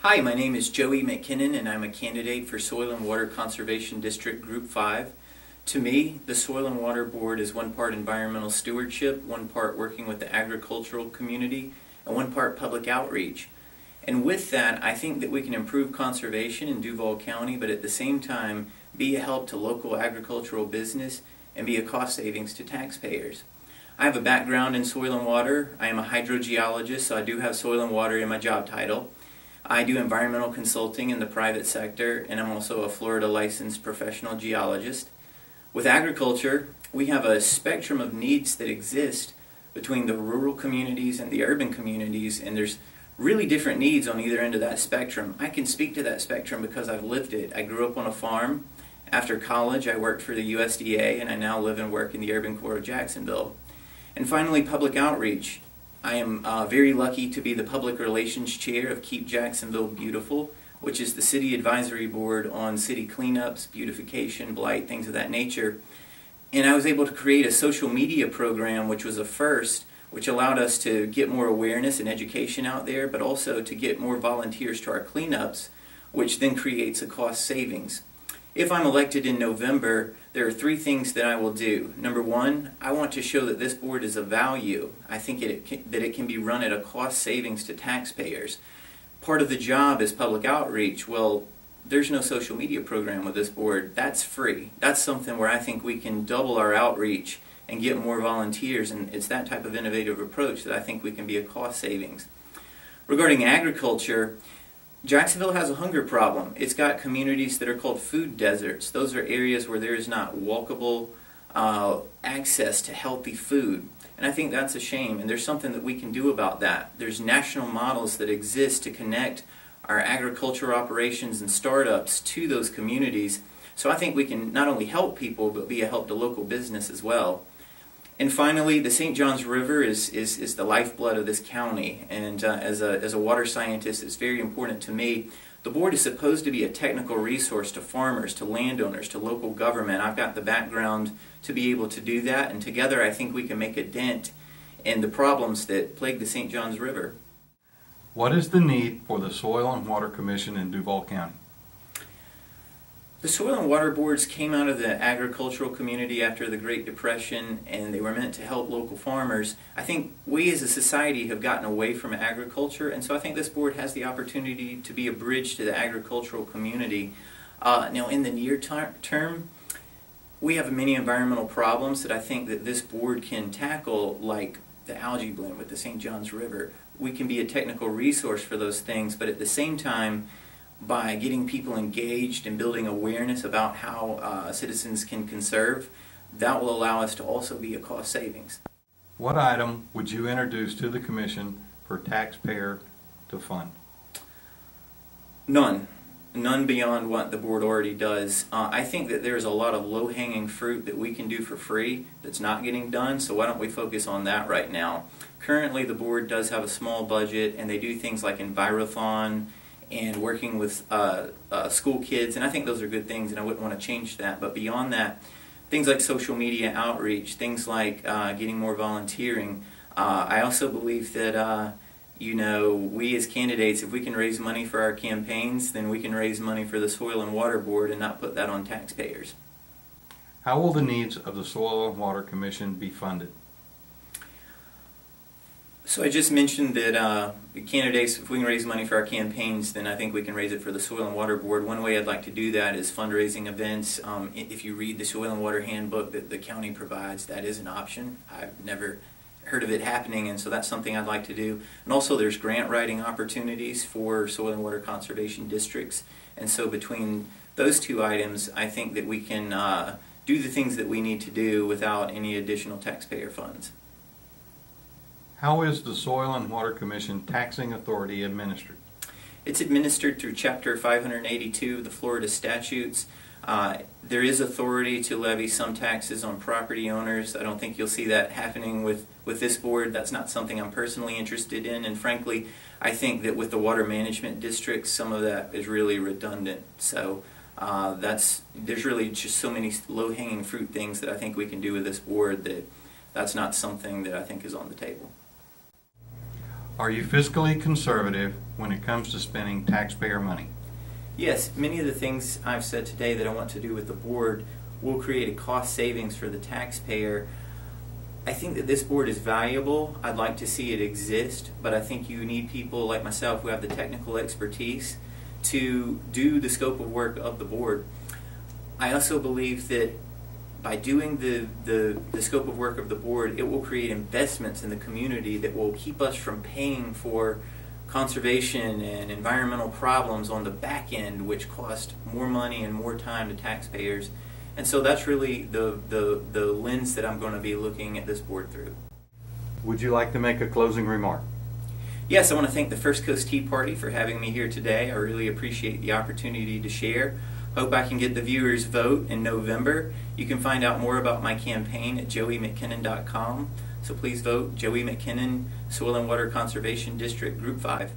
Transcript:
Hi, my name is Joey McKinnon and I'm a candidate for Soil and Water Conservation District Group 5. To me, the Soil and Water Board is one part environmental stewardship, one part working with the agricultural community, and one part public outreach. And with that, I think that we can improve conservation in Duval County, but at the same time be a help to local agricultural business and be a cost savings to taxpayers. I have a background in soil and water. I am a hydrogeologist, so I do have soil and water in my job title. I do environmental consulting in the private sector, and I'm also a Florida licensed professional geologist. With agriculture, we have a spectrum of needs that exist between the rural communities and the urban communities, and there's really different needs on either end of that spectrum. I can speak to that spectrum because I've lived it. I grew up on a farm. After college, I worked for the USDA, and I now live and work in the urban core of Jacksonville. And finally, public outreach. I am very lucky to be the Public Relations Chair of Keep Jacksonville Beautiful, which is the city advisory board on city cleanups, beautification, blight, things of that nature. And I was able to create a social media program, which was a first, which allowed us to get more awareness and education out there, but also to get more volunteers to our cleanups, which then creates a cost savings. If I'm elected in November, there are 3 things that I will do. Number 1, I want to show that this board is of value. I think that it can be run at a cost savings to taxpayers. Part of the job is public outreach. Well, there's no social media program with this board. That's free. That's something where I think we can double our outreach and get more volunteers, and it's that type of innovative approach that I think we can be a cost savings. Regarding agriculture, Jacksonville has a hunger problem. It's got communities that are called food deserts. Those are areas where there is not walkable access to healthy food. And I think that's a shame, and there's something that we can do about that. There's national models that exist to connect our agriculture operations and startups to those communities. So I think we can not only help people, but be a help to local business as well. And finally, the St. Johns River is the lifeblood of this county, and as a water scientist, it's very important to me. The board is supposed to be a technical resource to farmers, to landowners, to local government. I've got the background to be able to do that, and together I think we can make a dent in the problems that plague the St. Johns River. What is the need for the Soil and Water Commission in Duval County? The soil and water boards came out of the agricultural community after the Great Depression, and they were meant to help local farmers. I think we as a society have gotten away from agriculture, and so I think this board has the opportunity to be a bridge to the agricultural community. Now in the near term, we have many environmental problems that I think that this board can tackle, like the algae bloom with the St. Johns River. We can be a technical resource for those things, but at the same time, by getting people engaged and building awareness about how citizens can conserve, that will allow us to also be a cost savings. What item would you introduce to the Commission for taxpayer to fund? None. None beyond what the board already does. I think that there's a lot of low-hanging fruit that we can do for free that's not getting done, so why don't we focus on that right now. Currently the board does have a small budget, and they do things like Envirothon and working with school kids, and I think those are good things, and I wouldn't want to change that. But beyond that, things like social media outreach, things like getting more volunteering. I also believe that we as candidates, if we can raise money for our campaigns, then we can raise money for the Soil and Water Board and not put that on taxpayers. How will the needs of the Soil and Water Commission be funded? So I just mentioned that candidates, if we can raise money for our campaigns, then I think we can raise it for the Soil and Water Board. One way I'd like to do that is fundraising events. If you read the Soil and Water Handbook that the county provides, that is an option. I've never heard of it happening, and so that's something I'd like to do. And also there's grant writing opportunities for soil and water conservation districts. And so between those 2 items, I think that we can do the things that we need to do without any additional taxpayer funds. How is the Soil and Water Commission taxing authority administered? It's administered through Chapter 582 of the Florida statutes. There is authority to levy some taxes on property owners. I don't think you'll see that happening with this board. That's not something I'm personally interested in, and frankly, I think that with the water management districts, some of that is really redundant. So there's really just so many low-hanging fruit things that I think we can do with this board that's not something that I think is on the table. Are you fiscally conservative when it comes to spending taxpayer money? Yes, many of the things I've said today that I want to do with the board will create a cost savings for the taxpayer. I think that this board is valuable. I'd like to see it exist, but I think you need people like myself who have the technical expertise to do the scope of work of the board. I also believe that by doing the scope of work of the board, it will create investments in the community that will keep us from paying for conservation and environmental problems on the back end, which cost more money and more time to taxpayers. And so that's really the lens that I'm going to be looking at this board through. Would you like to make a closing remark? Yes, I want to thank the First Coast Tea Party for having me here today. I really appreciate the opportunity to share. Hope I can get the viewers' vote in November. You can find out more about my campaign at joeymckinnon.com. So please vote Joey McKinnon, Soil and Water Conservation District Group 5.